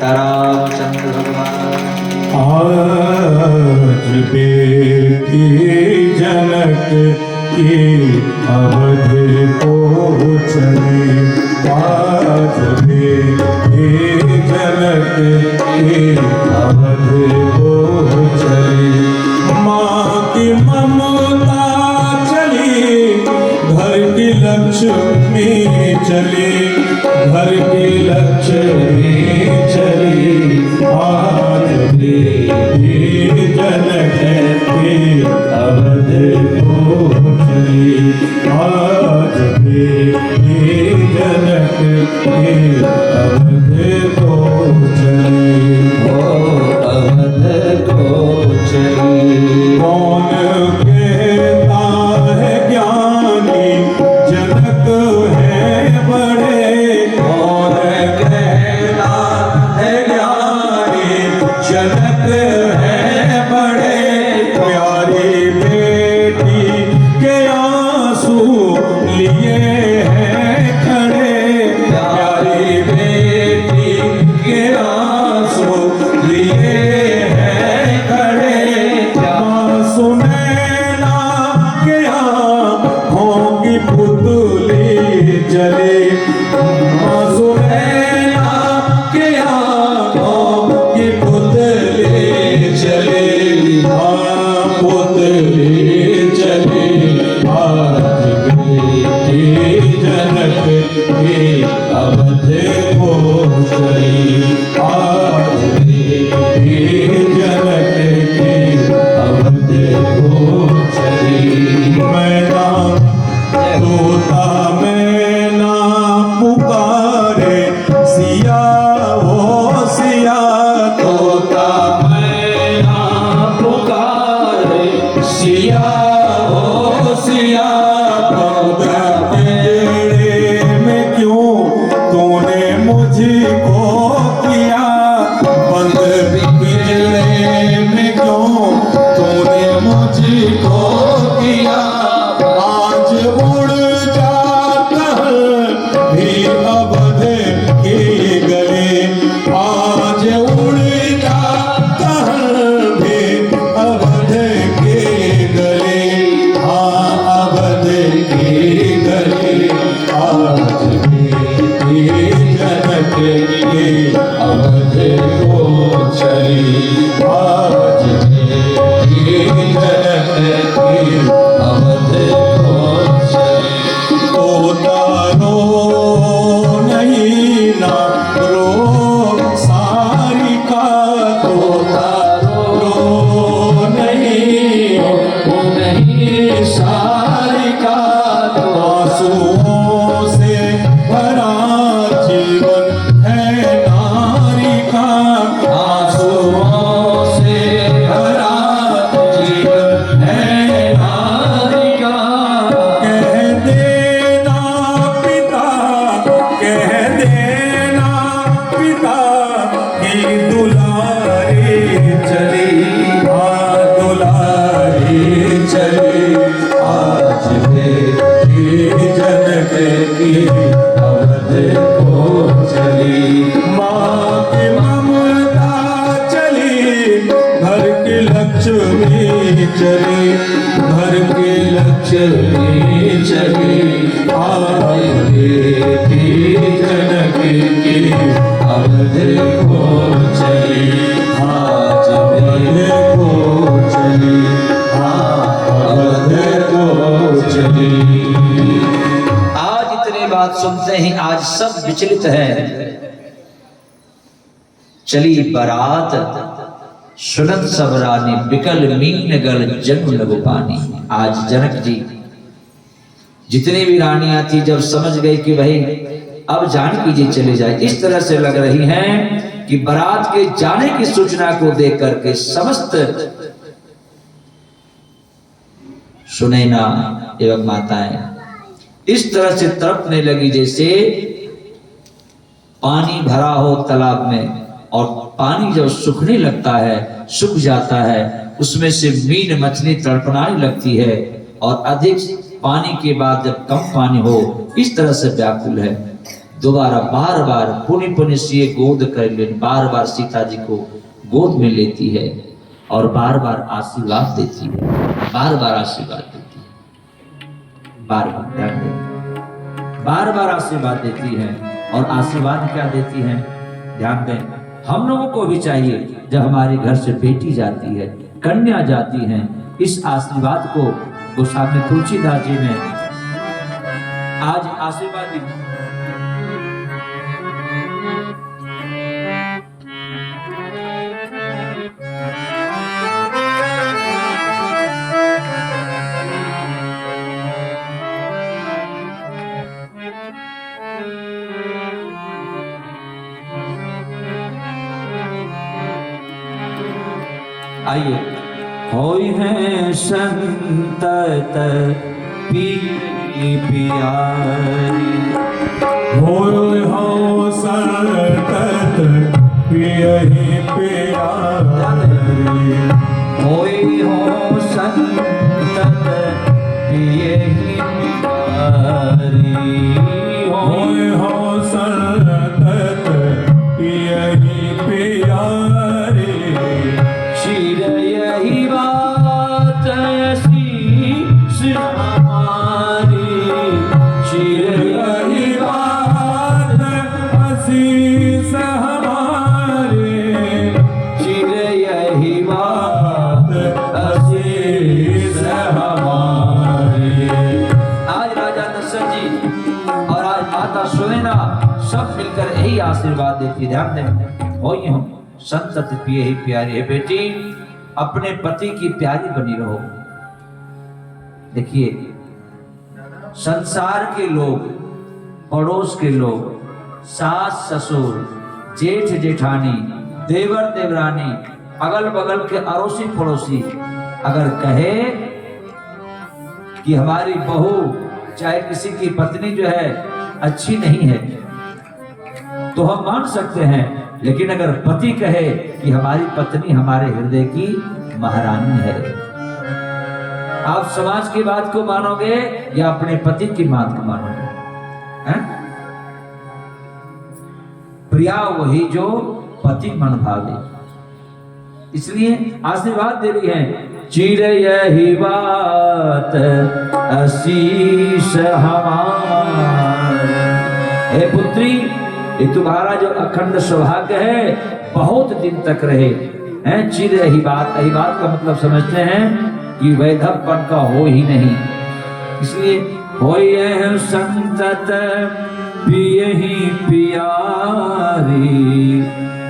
रामचंद्र भगवान। आज बेटी जनक की अवध पहुँचने, आज बेटी जनक की अवध पहुँचने। माँ की ममता चली, घर की लक्ष्मी चली, घर की लक्ष्मी चली। आज बेटी जनक की अवध पहुँचली, आज बेटी जनक की अवध पहुँचली। अवध को चली। कौन कहता है ज्ञानी जनक है बड़े, कौन कहता है ज्ञानी जनक है बड़े। प्यारी बेटी के आंसू लिए हैं खड़े, प्यारी बेटी के आंसू लिए हैं खड़े। सुनैना के आँखों की पुतली जले, सुनैना के आँखों की पुतली जले, पुतली जले। आज बेटी जनक की अवध पहुँचली, आज बेटी जनक की अवध पहुँचली। मैना तोता मैना पुकारे सिया, ओ सिया। तोता मैना पुकारे सिया, ओ सिया। बंद पिंजरे में क्यों तूने मुझको किया, बंद पिंजरे में क्यों तूने मुझको किया। आज उड़ जाता भी अवध के गले, आज उड़ जाता भी अवध के गले। हाँ अवध के गले, आज बेटी जनक की अवध को चली, आज बेटी जनक की अवध को चली। तोता रो नहीं ना रो सारिका, तोता रो नहीं वो नहीं सारिका। आंसुओं से भरा जीवन है नारी का, आंसुओं से भरा जीवन है नारी का। कह देना पिता, कह देना पिता की दुलारी चली, हाँ दुलारी चली। आज बेटी जनक की अवध को चली, माँ की ममता चली, घर की लक्ष्मी चली, घर की लक्ष्मी चली। आज बेटी जनक की अवध को चली, आज बेटी को चली, हाँ अवध को चली। आज इतनी बात सुनते ही आज सब विचलित हैं। चली बारात सुनत सब रानी, बिकल मीन गल जन्म लघु पानी। आज जनक जी जितनी भी रानियां थी जब समझ गई कि भाई अब जानकी जी चले जाए, इस तरह से लग रही हैं कि बारात के जाने की सूचना को देख करके समस्त सुनैना एवं माताएं इस तरह से तड़पने लगी जैसे पानी भरा हो तालाब में और पानी जब सूखने लगता है, सूख जाता है, उसमें से मीन मछली तड़पनाने लगती है और अधिक पानी के बाद जब कम पानी हो, इस तरह से व्याकुल है। दोबारा बार बार पुनि पुनि से गोद कर ले, बार बार सीता जी को गोद में लेती है और बार बार आशीर्वाद देती है, बार बार आशीर्वाद देती है, बार बार ध्यान दें, बार बार आशीर्वाद देती है। और आशीर्वाद क्या देती है, ध्यान दें। हम लोगों को भी चाहिए जब हमारे घर से बेटी जाती है, कन्या जाती है, इस आशीर्वाद को गोस्वामी तुलसीदास जी ने आज आशीर्वाद दी। आइए। होई है संतत पी प्यारी, होय हो संतत पियहि प्यारी, होई हो संतत पियहि प्यारी, होय हो संतत पियहि प्यारी, चिर यही बात शीश हमारी, चिर यही बात आशीष हमारी, चिर यही बात आशीष हमारी। आज राजा दशरथ जी और आज माता सुनैना सब मिलकर यही आशीर्वाद देती। ध्यान दें, हो ही हो संतत पिए ही प्यारी है। बेटी अपने पति की प्यारी बनी रहो। देखिए संसार के लोग, पड़ोस के लोग, सास ससुर, जेठ जेठानी, देवर देवरानी, अगल बगल के अड़ोसी पड़ोसी अगर कहे कि हमारी बहू चाहे किसी की पत्नी जो है अच्छी नहीं है तो हम मान सकते हैं, लेकिन अगर पति कहे कि हमारी पत्नी हमारे हृदय की महारानी है, आप समाज की बात को मानोगे या अपने पति की बात को मानोगे? हैं? प्रिया वही जो पति मन भावे। इसलिए आशीर्वाद दे रही है, चिर यही बात आशीष हमारे। हे पुत्री, ये तुम्हारा जो अखंड सौभाग्य है बहुत दिन तक रहे। हैं चिर यही बात, यही बात का मतलब समझते हैं कि वैधवपन का हो ही नहीं। इसलिए होय संतत पियहि प्यारी,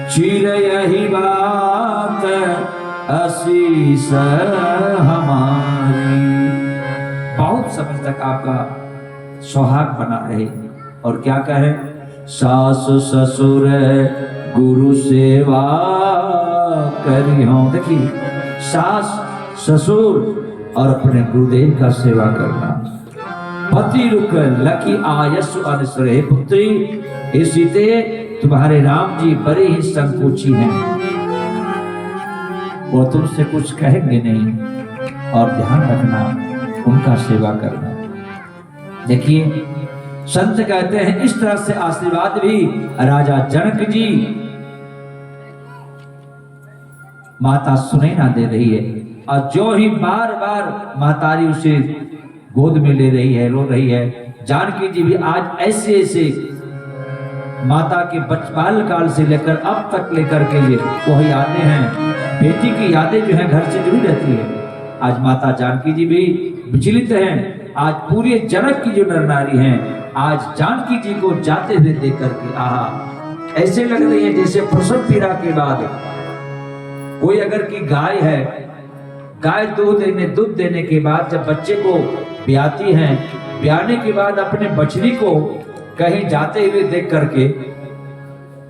चिर यही बात आशीष हमारी। बहुत समय तक आपका सुहाग बना रहे। और क्या कहे, सास ससुर गुरु सेवा करी हो। देखिए सास ससुर और अपने गुरुदेव का सेवा करना। पति रुक लकी आयसु अनसुर। हे पुत्री, हे सीते, तुम्हारे राम जी बड़े ही संकोची हैं, वो तुमसे कुछ कहेंगे नहीं। और ध्यान रखना, उनका सेवा करना। देखिए संत कहते हैं इस तरह से आशीर्वाद भी राजा जनक जी माता सुनैना दे रही है। और जो ही बार बार महतारी उसे गोद में ले रही है, रो रही है। जानकी जी भी आज ऐसे ऐसे माता के बाल काल से लेकर अब तक लेकर के लिए वही यादें हैं। बेटी की यादें जो है घर से जुड़ी रहती है। आज माता जानकी जी भी विचलित हैं। आज पूरे जनक की जो नर नारी हैं, आज जानकी जी को जाते हुए देख करके आहा, ऐसे लग रही है जैसे प्रसव पीड़ा के बाद कोई अगर की गाय है, गाय दूध देने के बाद जब बच्चे को ब्याती है, ब्याने के बाद अपने बछड़ी को कहीं जाते हुए देख करके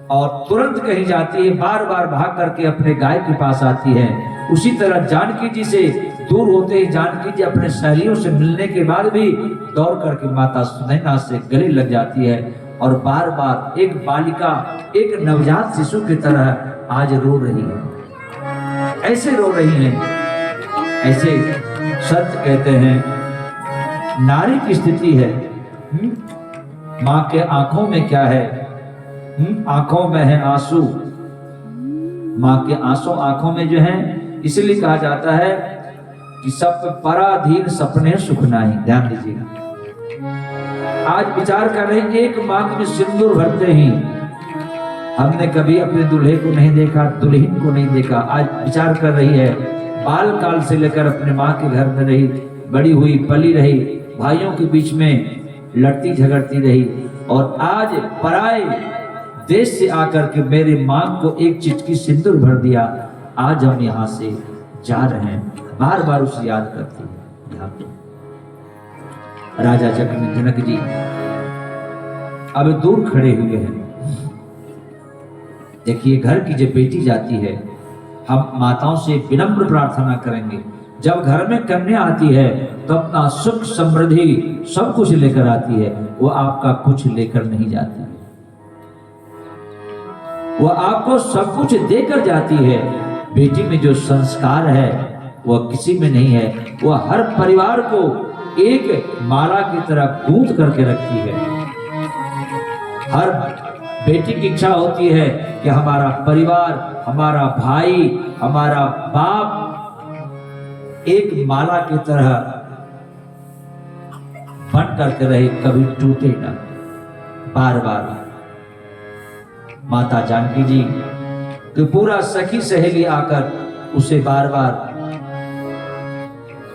और तुरंत कहीं जाती है, बार बार भाग करके अपने गाय के पास आती है। उसी तरह जानकी जी से दूर होते ही जानकी जी अपने सहेलियों से मिलने के बाद भी दौड़ करके माता सुनैना से गले लग जाती है और बार बार एक बालिका, एक नवजात शिशु की तरह आज रो रही है। ऐसे रो रही है। ऐसे संत कहते हैं नारी की स्थिति है, माँ के आंखों में क्या है? आंखों में है आंसू। माँ के आंसू आंखों में जो है, इसलिए कहा जाता है कि सब पराधीन सपने सुख नाही। ध्यान दीजिएगा। आज विचार कर रहे हैं, एक मांग में सिंदूर भरते ही हमने कभी अपने दूल्हे को नहीं देखा, दुल्हन को नहीं देखा। आज विचार कर रही है, बाल काल से लेकर अपने माँ के घर में रही, बड़ी हुई, पली रही, भाइयों के बीच में लड़ती झगड़ती रही, और आज पराए देश से आकर के मेरे माँ को एक चिटकी सिंदूर भर दिया। आज हम यहाँ से जा रहे हैं, बार बार उसे याद करती है। राजा जनक जी अब दूर खड़े हुए हैं। देखिए, घर की जब बेटी जाती है, हम माताओं से विनम्र प्रार्थना करेंगे, जब घर में कन्या आती है तो अपना सुख समृद्धि सब कुछ लेकर आती है, वो आपका कुछ लेकर नहीं जाती है, वो आपको सब कुछ देकर जाती है। बेटी में जो संस्कार है वह किसी में नहीं है, वह हर परिवार को एक माला की तरह गूंथ करके रखती है। हर बेटी की इच्छा होती है कि हमारा परिवार, हमारा भाई, हमारा बाप एक माला की तरह बन करके रहे, कभी टूटे ना। बार बार माता जानकी जी तो पूरा सखी सहेली आकर उसे बार बार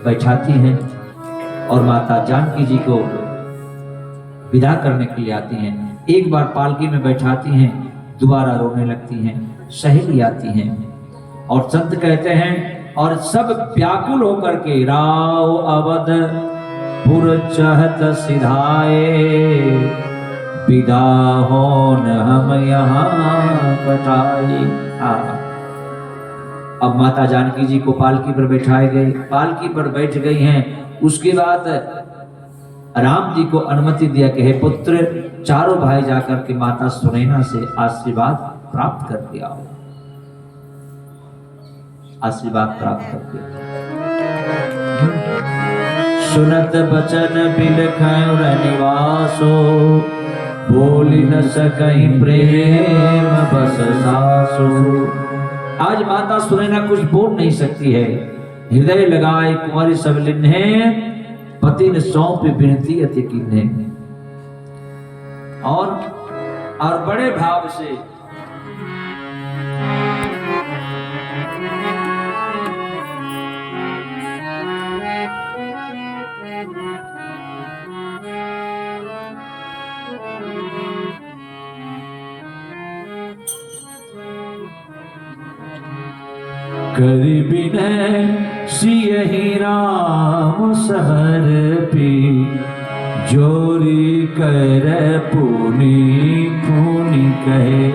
बैठाती हैं और माता जानकी जी को विदा करने के लिए आती हैं। एक बार पालकी में बैठाती हैं, दोबारा रोने लगती हैं, सहेली आती हैं और संत कहते हैं, और सब व्याकुल होकर के राव अवध पुर चहत सिधाए, विदा होन हम यहाँ पठाए। अब माता जानकी जी को पालकी पर बैठाए गए, पालकी पर बैठ गई हैं। उसके बाद राम जी को अनुमति दिया कि हे पुत्र, चारों भाई जाकर के माता सुनैना से आशीर्वाद प्राप्त करके आओ, आशीर्वाद प्राप्त करके। सुनत बचन बिलखैर निवासो, बोली न सकहीं प्रेम बस सासो। आज माता सुनैना कुछ बोल नहीं सकती है। हृदय लगाए कुंवारी सब लिन्हे, पति ने सौंप विनती अति कीन्हे। और बड़े भाव से करि बिनय सियहि राम सहर पी, जोरी कर पुनि पुनि कहे।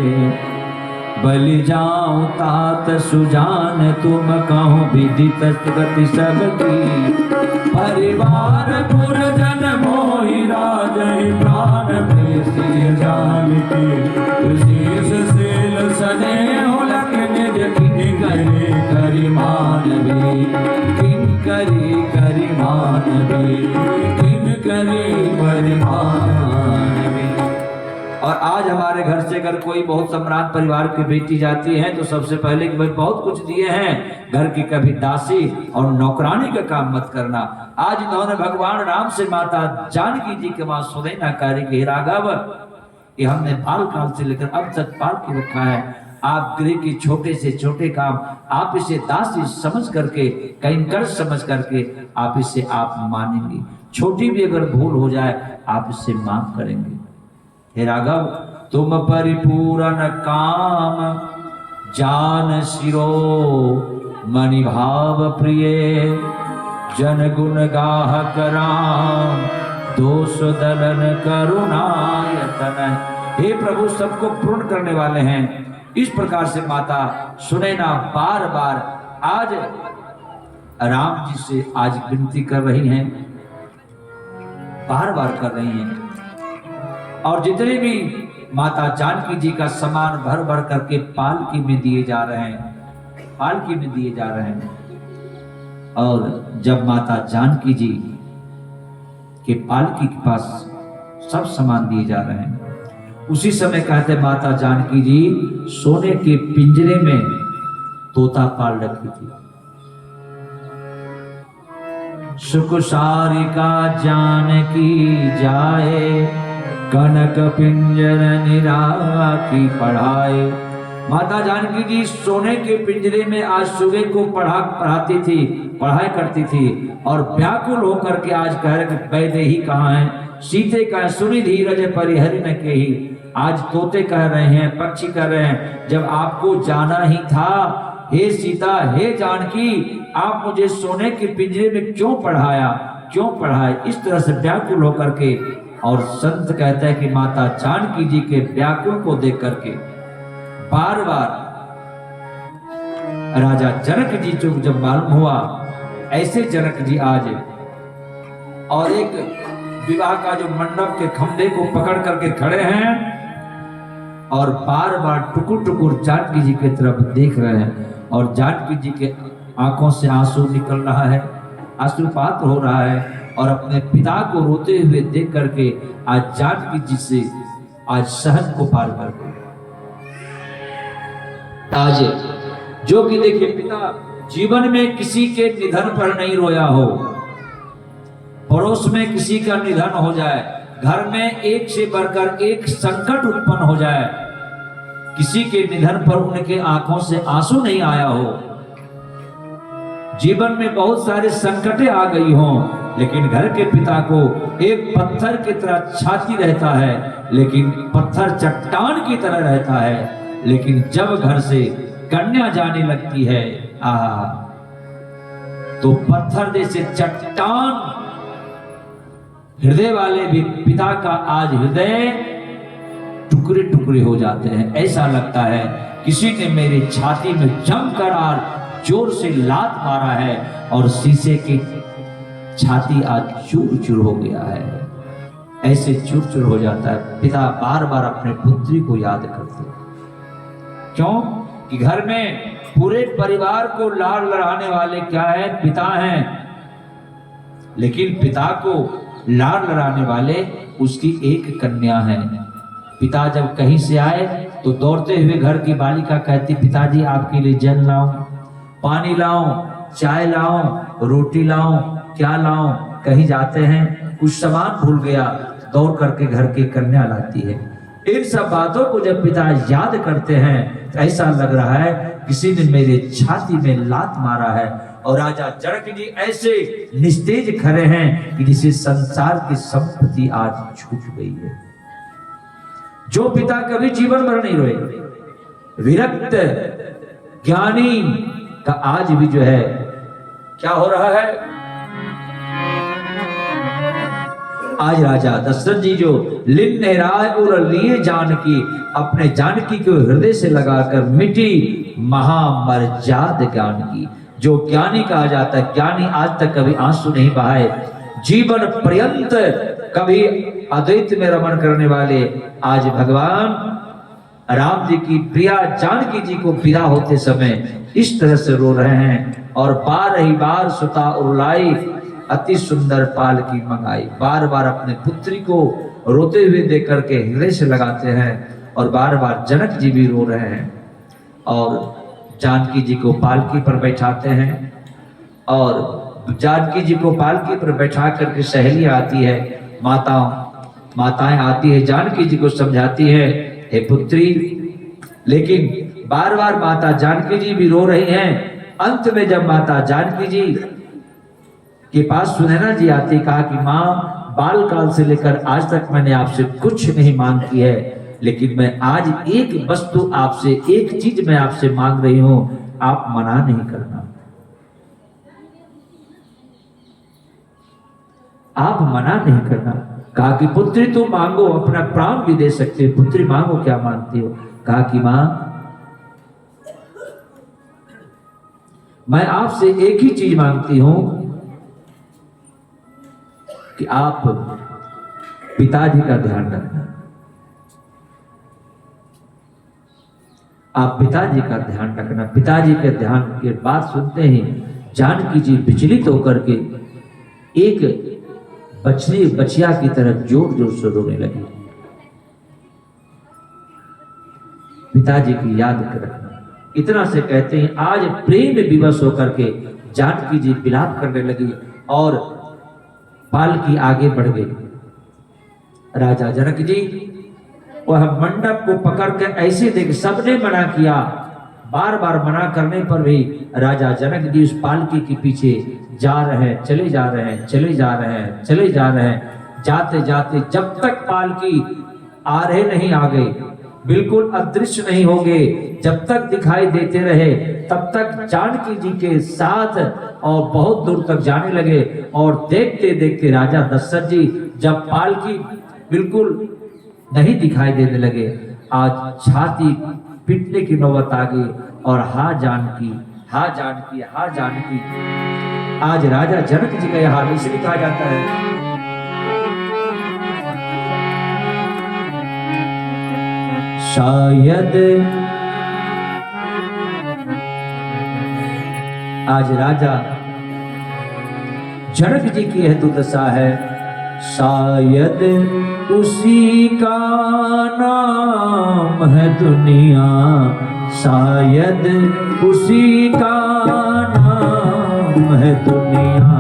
बलि जाऊं तात सुजान, तुम कहूँ विदित गति सबकी। परिवार पुरजन मोहि राजहि, प्राण प्रेषिय जानकी। शीश सेल स्नेह लख निज, किन करे करि मानवी, किन करी करि मानवी, किन करी करि मानवी। और आज हमारे घर से अगर कोई बहुत सम्राट परिवार की बेटी जाती है तो सबसे पहले कि भाई बहुत कुछ दिए हैं, घर की कभी दासी और नौकरानी का काम मत करना। आज इन्होंने भगवान राम से माता जानकी जी के मां सुनैना कार्य के राघव, ये हमने बाल काल से लेकर अब तक पाल के रखा है। आप गृह के छोटे से छोटे काम आप इसे दासी समझ करके, कैंकर समझ करके आप इसे आप मानेंगे। छोटी भी अगर भूल हो जाए आप इसे माफ करेंगे। हे राघव, तुम परिपूर्ण काम जान शिरो, मणि भाव प्रिय जन गुण गाहक राम, दोष दलन करुणायतन। हे प्रभु, सबको पूर्ण करने वाले हैं। इस प्रकार से माता सुनैना बार बार आज राम जी से आज विनती कर रही हैं, बार बार कर रही हैं। और जितने भी माता जानकी जी का सामान भर भर करके पालकी में दिए जा रहे हैं, पालकी में दिए जा रहे हैं। और जब माता जानकी जी के पालकी के पास सब सामान दिए जा रहे हैं। उसी समय कहते माता जानकी जी सोने के पिंजरे में तोता पाल रखी थी। सुख सारिका जानकी जाए, कनक पिंजर निराकी पढ़ाए। माता जानकी जी सोने के पिंजरे में आज सुबह को पढ़ाती थी, पढ़ाई करती थी और व्याकुल होकर के आज कह रहे कि वैदेही कहाँ है, सीते कहाँ, सुनी धीरज परिहरि न केही। आज तोते कह रहे हैं, पक्षी कह रहे हैं, जब आपको जाना ही था, हे सीता, हे जानकी, आप मुझे सोने के पिंजरे में क्यों पढ़ाया, क्यों पढ़ाए? इस तरह से व्याकुल होकर के। और संत कहता है कि माता जानकी जी के व्याकुल को देख करके बार बार राजा जनक जी को जब मालूम हुआ, ऐसे जनक जी आज और एक विवाह का जो मंडप के खंभे को पकड़ करके खड़े हैं और बार बार टुकुर टुकुर जानकी जी की तरफ देख रहे हैं और जानकी जी के आंखों से आंसू निकल रहा है, अश्रुपात हो रहा है और अपने पिता को रोते हुए देख करके आज जानकी जी से आज सहन को पार कर गए। आज जो कि देखिए पिता जीवन में किसी के निधन पर नहीं रोया हो, पड़ोस में किसी का निधन हो जाए, घर में एक से बढ़कर एक संकट उत्पन्न हो जाए, किसी के निधन पर उनके आंखों से आंसू नहीं आया हो, जीवन में बहुत सारे संकटें आ गई हों, लेकिन घर के पिता को एक पत्थर की तरह छाती रहता है, लेकिन पत्थर चट्टान की तरह रहता है। लेकिन जब घर से कन्या जाने लगती है तो पत्थर जैसे चट्टान हृदय वाले भी पिता का आज हृदय टुकड़े टुकड़े हो जाते हैं। ऐसा लगता है किसी ने मेरी छाती में जमकर और जोर से लात मारा है और शीशे की छाती आज चूर चूर हो गया है। ऐसे चूर चूर हो जाता है। पिता बार बार अपने पुत्री को याद करते हैं। क्यों कि घर में पूरे परिवार को लाड़ लड़ाने वाले क्या है? पिता हैं। लेकिन पिता को लाड़ लड़ाने वाले उसकी एक कन्या है। पिता जब कहीं से आए तो दौड़ते हुए घर की बालिका कहती, पिताजी आपके लिए जल लाऊं, पानी लाऊं, चाय लाऊं, रोटी लाऊं, क्या लाऊं? कहीं जाते हैं कुछ सामान भूल गया, दौड़ करके घर की कन्या लाती है। इन सब बातों को जब पिता याद करते हैं तो ऐसा लग रहा है किसी ने मेरे छाती में लात मारा है। और राजा जनक जी ऐसे निस्तेज खड़े हैं कि जिसे संसार की संपत्ति आज छूट गई है। जो पिता कभी जीवन भर नहीं रोए, विरक्त ज्ञानी का आज भी जो है क्या हो रहा है? आज राजा दशरथ जी जो लिन नहराए और लिए जानकी, अपने जानकी को हृदय से लगाकर मिटी महामर्याद ज्ञान की। जो ज्ञानी कहा जाता है, ज्ञानी आज तक कभी आंसू नहीं बहाए, जीवन पर्यंत कभी अद्वैत में रमण करने वाले आज भगवान राम जी की प्रिया जानकी जी को विदा होते समय इस तरह से रो रहे हैं। और बार ही बार सुता उरुलाई, अति सुंदर पाल की मंगाई। बार बार अपने पुत्री को रोते हुए देख करके हृदय से लगाते हैं और बार बार जनक जी भी रो रहे हैं और जानकी जी को पालकी पर बैठाते हैं। और जानकी जी को पालकी पर बैठा करके सहेली आती है, माताएं आती है, जानकी जी को समझाती है, हे पुत्री। लेकिन बार बार माता जानकी जी भी रो रही हैं। अंत में जब माता जानकी जी के पास सुनैना जी आती, कहा कि माँ, बाल काल से लेकर आज तक मैंने आपसे कुछ नहीं मांग की है, लेकिन मैं आज एक वस्तु आपसे, एक चीज मैं आपसे मांग रही हूं, आप मना नहीं करना, आप मना नहीं करना। कहा कि पुत्री तुम मांगो, अपना प्राण भी दे सकते हो, पुत्री मांगो, क्या मांगती हो? कहा कि मां, मैं आपसे एक ही चीज मांगती हूं कि आप पिताजी का ध्यान रखना। आप पिताजी का ध्यान रखना। पिताजी के ध्यान के बात सुनते ही जानकी जी विचलित होकर के एक बछड़ी बछिया की तरह जोर जोर से रोने लगी। पिताजी की याद कर इतना से कहते हैं, आज प्रेम विवश होकर के जानकी जी विलाप करने लगी और पालकी आगे बढ़ गई। राजा जनक जी वह मंडप को पकड़ के ऐसे देख, सबने मना किया, बार बार मना करने पर भी राजा जनक जी उस पालकी के पीछे जा रहे हैं, चले जा रहे हैं, चले जा रहे हैं, चले जा रहे हैं। जाते जाते जब तक पालकी आ रहे नहीं आ गए, बिल्कुल अदृश्य नहीं हो गए, जब तक दिखाई देते रहे तब तक जानकी जी के साथ और बहुत दूर तक जाने लगे। और देखते देखते राजा दशरथ जी जब पालकी बिल्कुल नहीं दिखाई देने लगे, आज छाती पीटने की नौबत आ गई और हा जानकी, हा जानकी, हा जानकी। आज राजा जनक जी का यह हाल इसलिए कहा जाता है। शायद आज राजा जनक जी की यह दुर्दशा है, शायद उसी का नाम है दुनिया, शायद उसी का नाम है दुनिया।